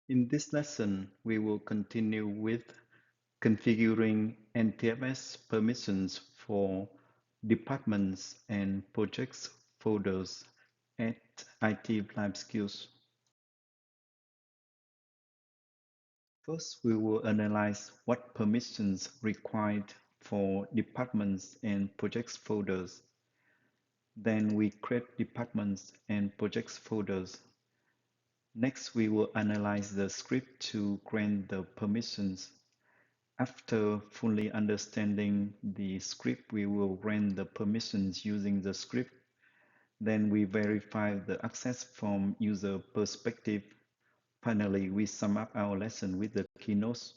In this lesson, we will continue with configuring NTFS permissions for departments and projects folders at ITLifeSkills. First, we will analyze what permissions required for departments and projects folders. Then we create departments and projects folders. Next, we will analyze the script to grant the permissions. After fully understanding the script, we will grant the permissions using the script. Then we verify the access from user perspective. Finally, we sum up our lesson with the keynotes.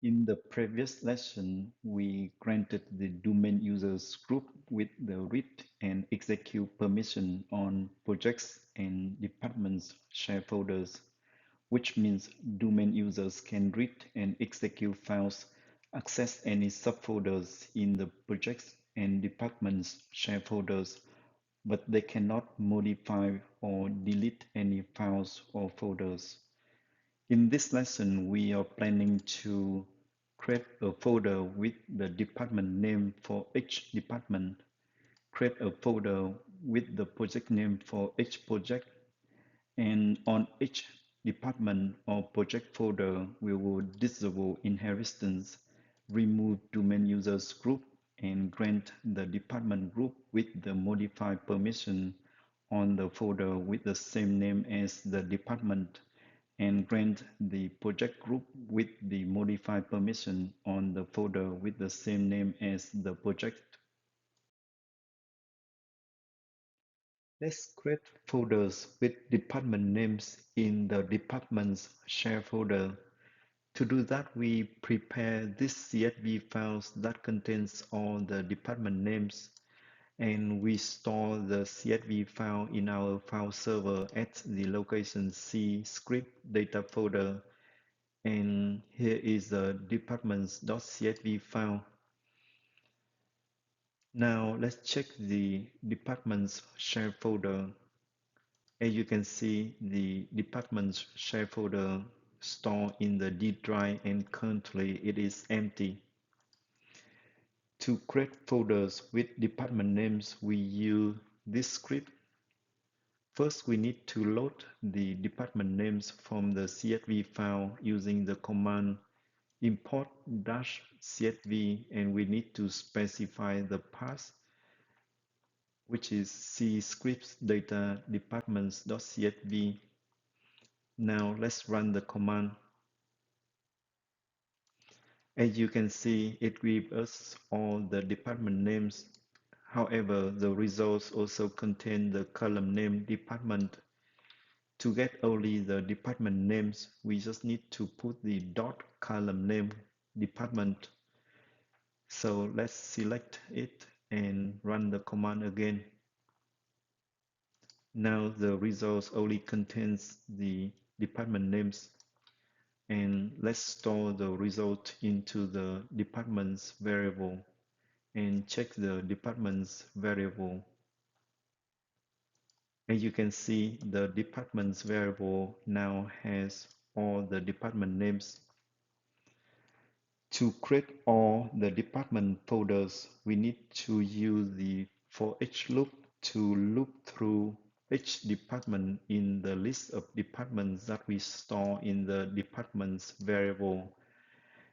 In the previous lesson, we granted the domain users group with the read and execute permission on projects and departments share folders, which means domain users can read and execute files, access any subfolders in the projects and departments share folders, but they cannot modify or delete any files or folders. In this lesson, we are planning to create a folder with the department name for each department, create a folder with the project name for each project, and on each department or project folder, we will disable inheritance, remove domain users group, and grant the department group with the modified permission on the folder with the same name as the department, and grant the project group with the modified permission on the folder with the same name as the project. Let's create folders with department names in the department's share folder. To do that, we prepare this CSV files that contains all the department names, and we store the CSV file in our file server at the location C script data folder. And here is the departments.csv file. Now let's check the departments share folder. As you can see, the departments share folder stored in the D drive, and currently it is empty. To create folders with department names, we use this script. First, we need to load the department names from the CSV file using the command import -csv, and we need to specify the path, which is C scripts data departments.csv. Now let's run the command. As you can see, it gives us all the department names. However, the results also contain the column name department. To get only the department names, we just need to put the dot column name department. So let's select it and run the command again. Now the results only contains the department names, and let's store the result into the departments variable and check the departments variable. As you can see, the departments variable now has all the department names. To create all the department folders, we need to use the for each loop to loop through each department in the list of departments that we store in the departments variable.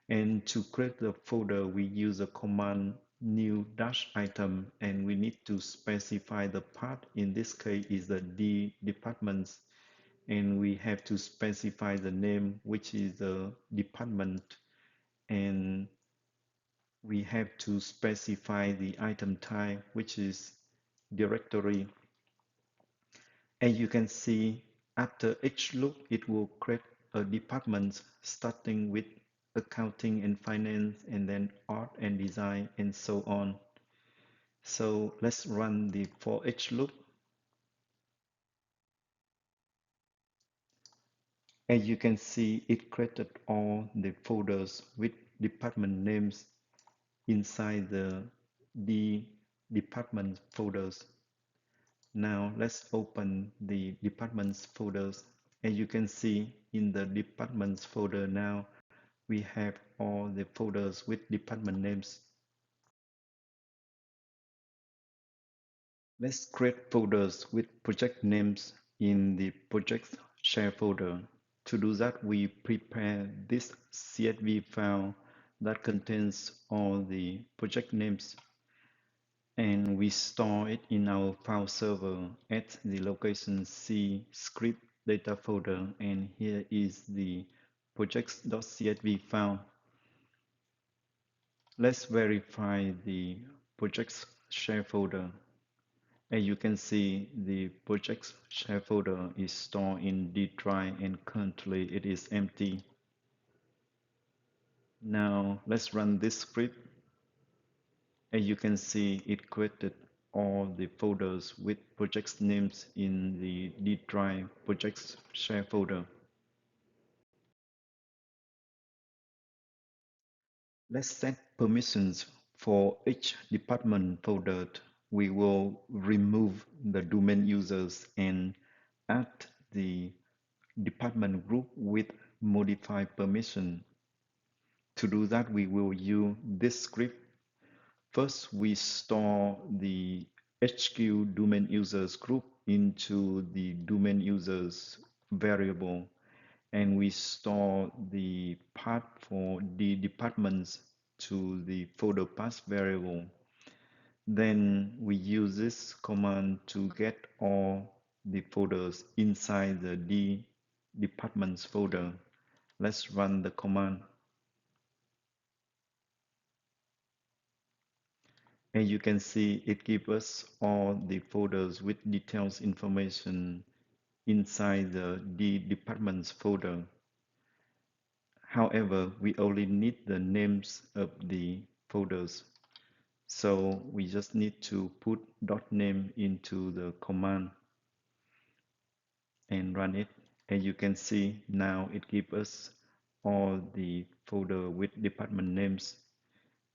And to create the folder, we use a command new -item, and we need to specify the path. In this case is the D departments, and we have to specify the name, which is the department, and we have to specify the item type, which is directory. As you can see, after each loop, it will create a department starting with accounting and finance, and then art and design, and so on. So let's run the for each loop. As you can see, it created all the folders with department names inside the department folders. Now let's open the departments folders. As you can see in the departments folder now, we have all the folders with department names. Let's create folders with project names in the project share folder. To do that, we prepare this CSV file that contains all the project names, and we store it in our file server at the location C script data folder, and here is the projects.csv file. Let's verify the projects share folder. As you can see, the projects share folder is stored in D drive and currently it is empty. Now let's run this script. As you can see, it created all the folders with projects names in the D drive projects share folder. Let's set permissions for each department folder. We will remove the domain users and add the department group with modified permission. To do that, we will use this script. First, we store the HQ domain users group into the domain users variable, and we store the path for the departments to the folder path variable. Then we use this command to get all the folders inside the D departments folder. Let's run the command. And you can see it gives us all the folders with details information inside the D departments folder. However, we only need the names of the folders. So we just need to put .name into the command and run it. And you can see now it gives us all the folder with department names,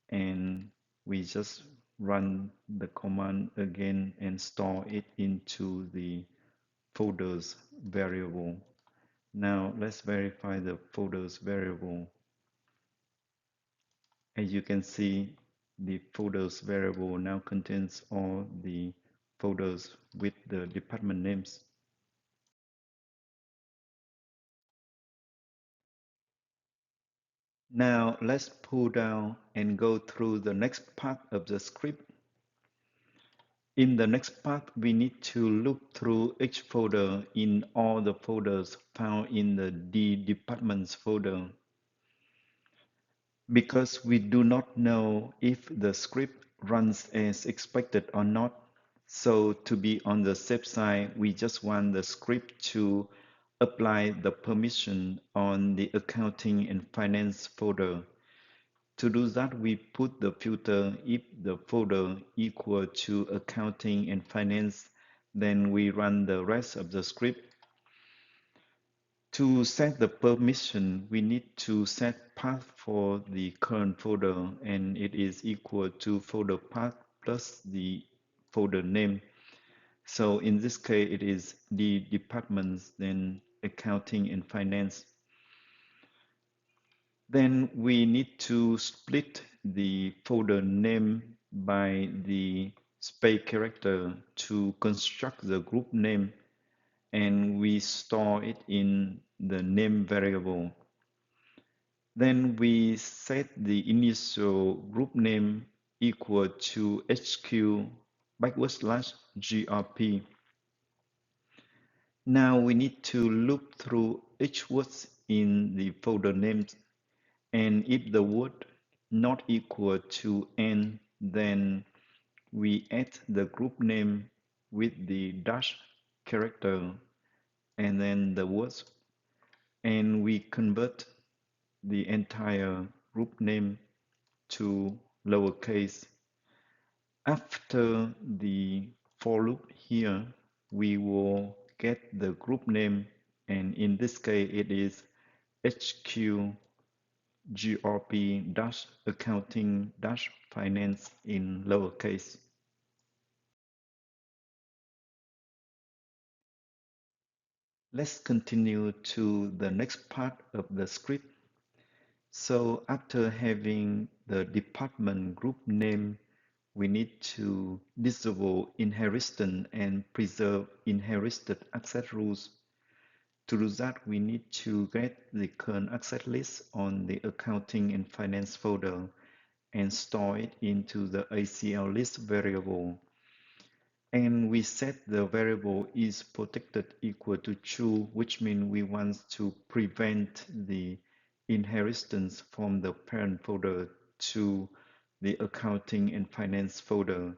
and we just run the command again and store it into the folders variable. Now let's verify the folders variable. As you can see, the folders variable now contains all the folders with the department names. Now let's pull down and go through the next part of the script. In the next part, we need to look through each folder in all the folders found in the D departments folder. Because we do not know if the script runs as expected or not, so to be on the safe side, we just want the script to apply the permission on the accounting and finance folder. To do that, we put the filter if the folder equal to accounting and finance, then we run the rest of the script. To set the permission, we need to set path for the current folder, and it is equal to folder path plus the folder name. So in this case, it is the departments, then accounting and finance. Then we need to split the folder name by the space character to construct the group name, and we store it in the name variable. Then we set the initial group name equal to HQ /GRP. Now we need to loop through each word in the folder names, and if the word not equal to N, then we add the group name with the dash character and then the words, and we convert the entire group name to lowercase. After the for loop here, we will get the group name, and in this case it is HQ GRP dash accounting dash finance in lowercase. Let's continue to the next part of the script. So after having the department group name, we need to disable inheritance and preserve inherited access rules. To do that, we need to get the current access list on the accounting and finance folder and store it into the ACL list variable. And we set the variable is protected equal to true, which means we want to prevent the inheritance from the parent folder to the accounting and finance folder.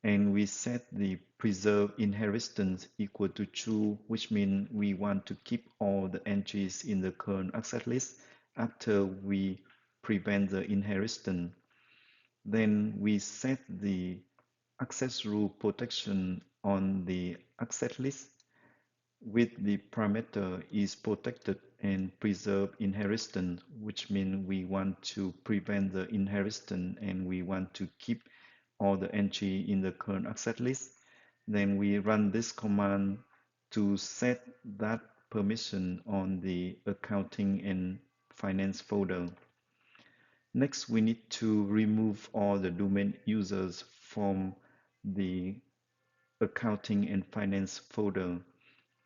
And we set the preserve inheritance equal to true, which means we want to keep all the entries in the current access list after we prevent the inheritance. Then we set the access rule protection on the access list with the parameter is protected and preserve inheritance, which means we want to prevent the inheritance and we want to keep all the entry in the current access list. Then we run this command to set that permission on the accounting and finance folder. Next, we need to remove all the domain users from the accounting and finance folder.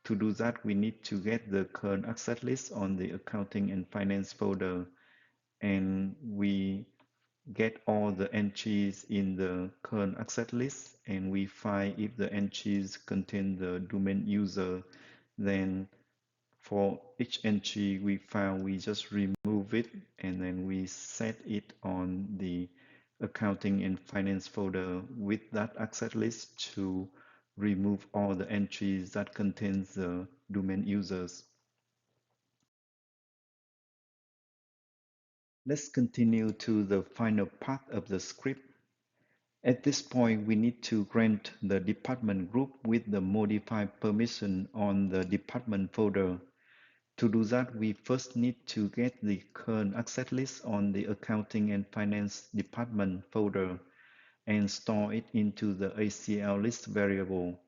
To do that, we need to get the current access list on the accounting and finance folder, and we get all the entries in the current access list, and we find if the entries contain the domain user. Then for each entry we found, we just remove it and then we set it on the accounting and finance folder with that access list to remove all the entries that contains the domain users. Let's continue to the final part of the script. At this point, we need to grant the department group with the modified permission on the department folder. To do that, we first need to get the current access list on the accounting and finance department folder and store it into the ACL list variable.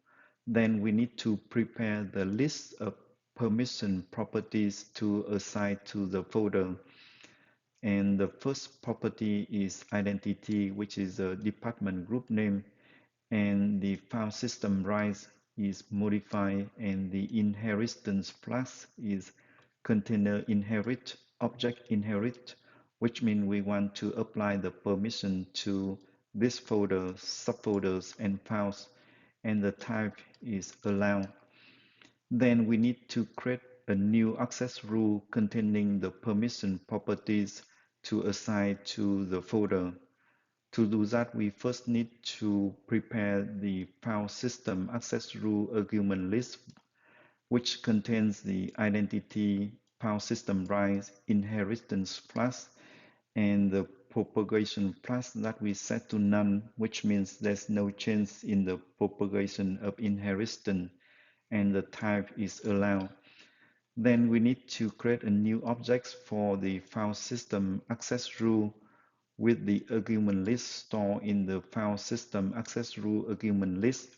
Then we need to prepare the list of permission properties to assign to the folder. And the first property is identity, which is a department group name, and the file system rights is modified, and the inheritance class is container inherit, object inherit, which means we want to apply the permission to this folder, subfolders, and files, and the type is allow. Then we need to create a new access rule containing the permission properties to assign to the folder. To do that, we first need to prepare the file system access rule argument list, which contains the identity, file system rights, inheritance plus, and the propagation plus that we set to none, which means there's no change in the propagation of inheritance, and the type is allowed. Then we need to create a new object for the file system access rule with the argument list stored in the file system access rule argument list.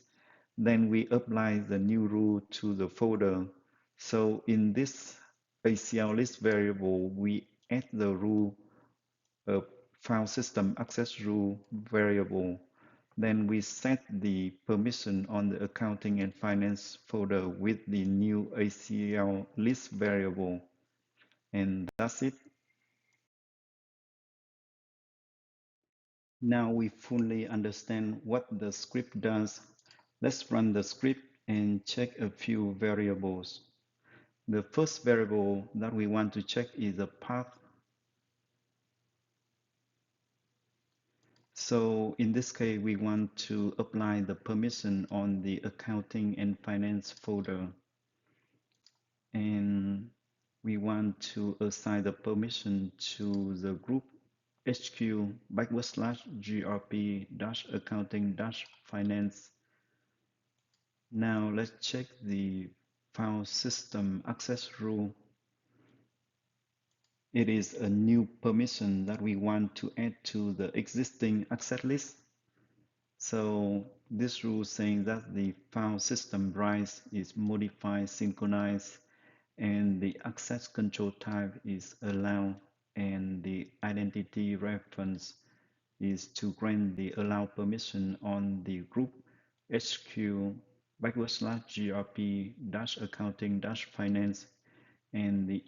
Then we apply the new rule to the folder. So in this ACL list variable, we add the rule of file system access rule variable. Then we set the permission on the accounting and finance folder with the new ACL list variable. And that's it. Now we fully understand what the script does. Let's run the script and check a few variables. The first variable that we want to check is the path. So in this case, we want to apply the permission on the accounting and finance folder. And we want to assign the permission to the group HQ /grp accounting finance. Now let's check the file system access rule. It is a new permission that we want to add to the existing access list. So This rule saying that the file system rights is modified, synchronized, and the access control type is allowed, and the identity reference is to grant the allow permission on the group HQ /grp accounting finance, and the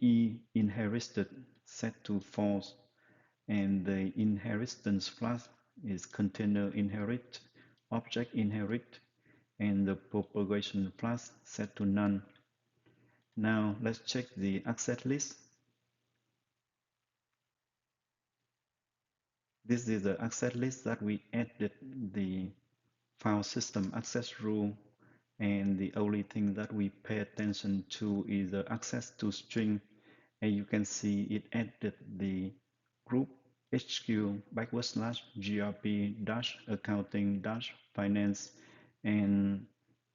inherited set to false, and the inheritance class is container inherit, object inherit, and the propagation class set to none. Now let's check the access list. This is the access list that we added the file system access rule, and the only thing that we pay attention to is the access to string, and you can see it added the group HQ /grp accounting finance, and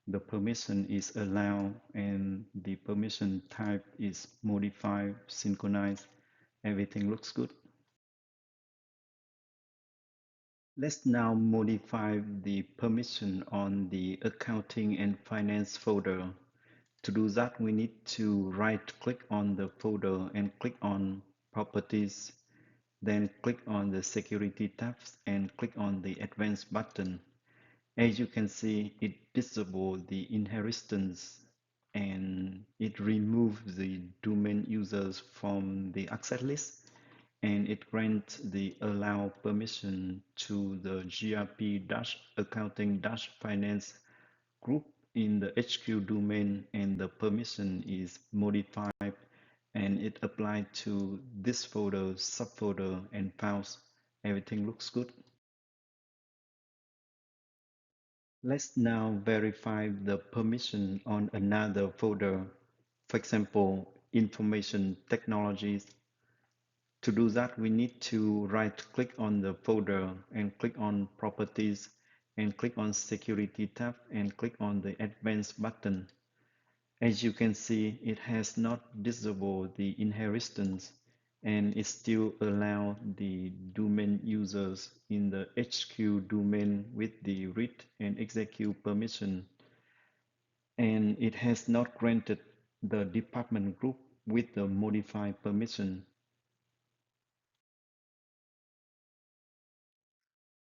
the permission is allow, and the permission type is modified, synchronized. Everything looks good. Let's now modify the permission on the accounting and finance folder. To do that, we need to right click on the folder and click on properties, then click on the security tabs and click on the advanced button. As you can see, it disables the inheritance and it removes the domain users from the access list, and it grants the allow permission to the grp-accounting-finance group in the HQ domain, and the permission is modified and it applied to this folder, subfolder, and files. Everything looks good. Let's now verify the permission on another folder. For example, information technologies. To do that, we need to right click on the folder and click on properties and click on security tab and click on the advanced button. As you can see, it has not disabled the inheritance, and it still allows the domain users in the HQ domain with the read and execute permission, and it has not granted the department group with the modified permission.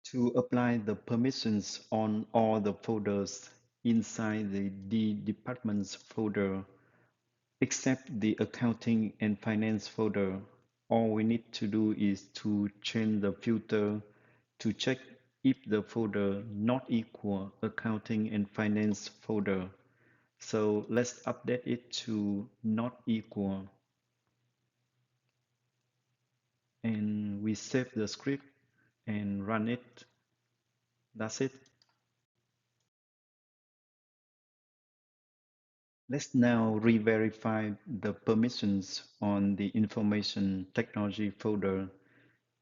To apply the permissions on all the folders inside the D departments folder, except the accounting and finance folder, all we need to do is to change the filter to check if the folder not equal accounting and finance folder. So let's update it to not equal, and we save the script and run it. That's it. Let's now re-verify the permissions on the information technology folder.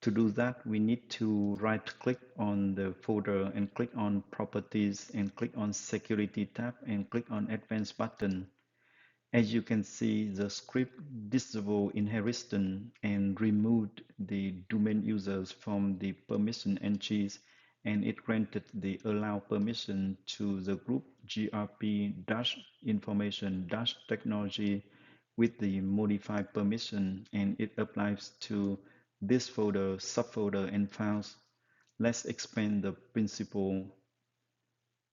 To do that, we need to right click on the folder and click on properties and click on security tab and click on advanced button. As you can see, the script disabled inheritance and removed the domain users from the permission entries, and it granted the allow permission to the group grp-information-technology with the modified permission, and it applies to this folder, subfolder, and files. Let's expand the principle.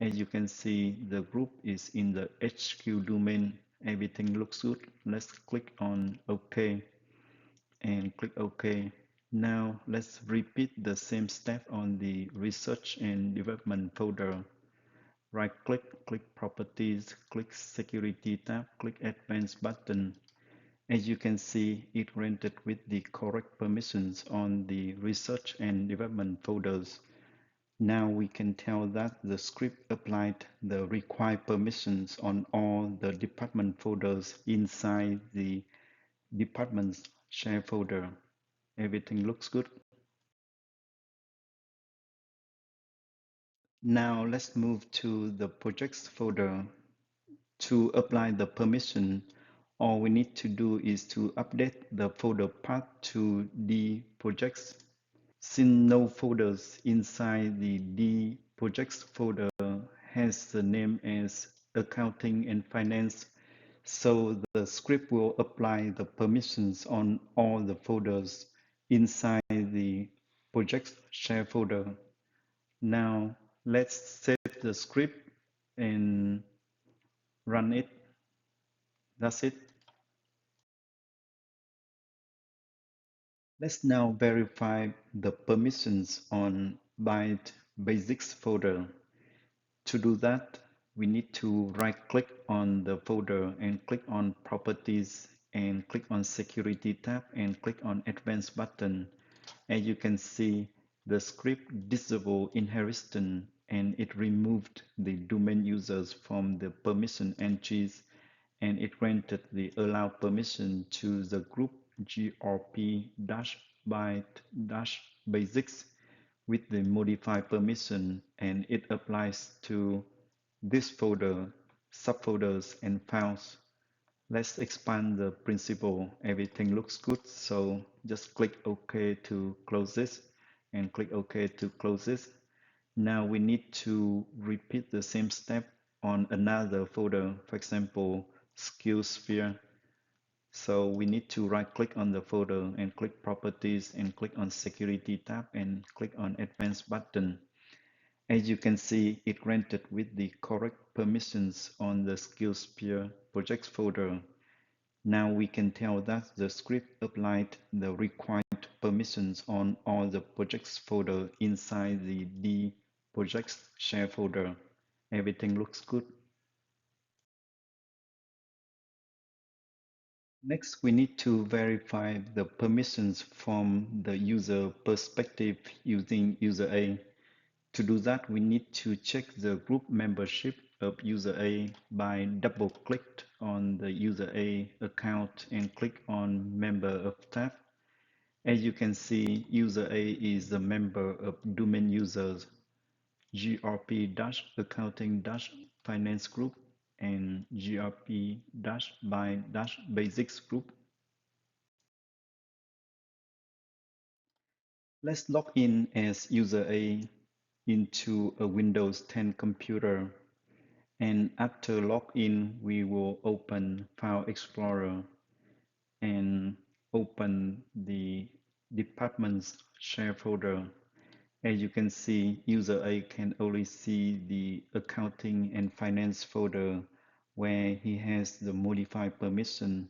As you can see, the group is in the HQ domain. Everything looks good. Let's click on OK and click OK. Now let's repeat the same step on the research and development folder. Right click, click properties, click security tab, click advanced button. As you can see, it granted with the correct permissions on the research and development folders. Now we can tell that the script applied the required permissions on all the department folders inside the department's share folder. Everything looks good. Now let's move to the projects folder. To apply the permission, all we need to do is to update the folder path to the projects. Since no folders inside the D projects folder, has the name as accounting and finance. So the script will apply the permissions on all the folders inside the project share folder. Now let's save the script and run it. That's it. Let's now verify the permissions on Byte Basics folder. To do that, we need to right-click on the folder and click on Properties and click on Security tab and click on Advanced button. As you can see, the script disabled inheritance and it removed the domain users from the permission entries and it granted the allow permission to the group grp-byte-basics with the modify permission and it applies to this folder, subfolders and files. Let's expand the principle. Everything looks good, so just click OK to close this and click OK to close this. Now we need to repeat the same step on another folder, for example, Skills Sphere. So we need to right click on the folder and click Properties and click on Security tab and click on Advanced button. As you can see, it granted with the correct permissions on the Skills Sphere projects folder. Now we can tell that the script applied the required permissions on all the projects folder inside the D projects share folder. Everything looks good. Next, we need to verify the permissions from the user perspective using user A. To do that, we need to check the group membership of user A by double-click on the user A account and click on Member of tab. As you can see, user A is the member of domain users grp-accounting-finance group and grp-by-basics group. Let's log in as user A into a Windows 10 computer. And after login, we will open File Explorer and open the Departments share folder. As you can see, user A can only see the accounting and finance folder where he has the modify permission.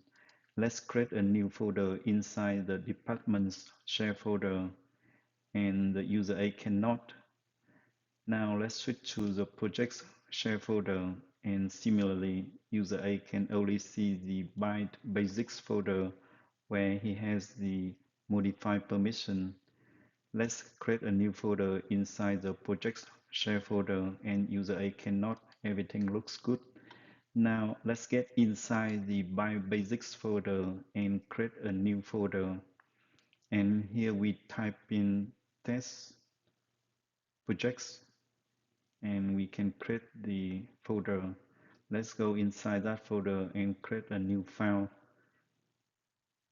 Let's create a new folder inside the departments share folder and the user A cannot. Now let's switch to the projects share folder and similarly user A can only see the byte basics folder where he has the modify permission. Let's create a new folder inside the projects share folder and user A cannot. Everything looks good. Now let's get inside the basics folder and create a new folder. And here we type in test projects and we can create the folder. Let's go inside that folder and create a new file.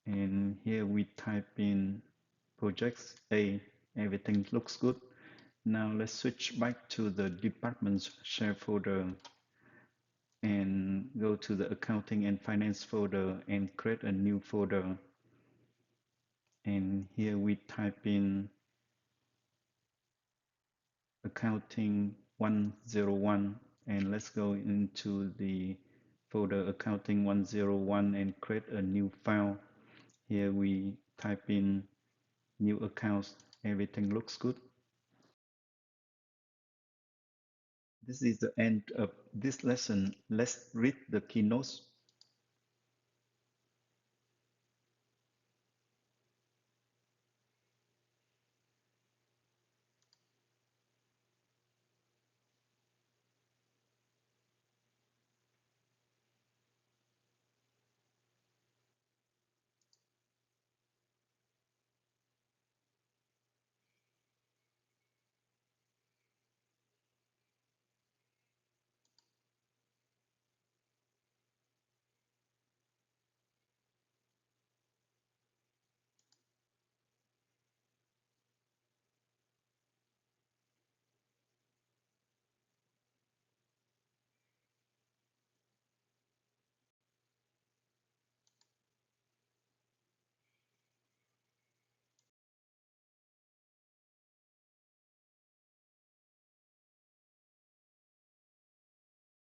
And here we type in projects A. Everything looks good. Now let's switch back to the departments share folder and go to the accounting and finance folder and create a new folder. And here we type in accounting 101 and let's go into the folder accounting 101 and create a new file. Here we type in new accounts. Everything looks good. This is the end of this lesson. Let's read the keynotes.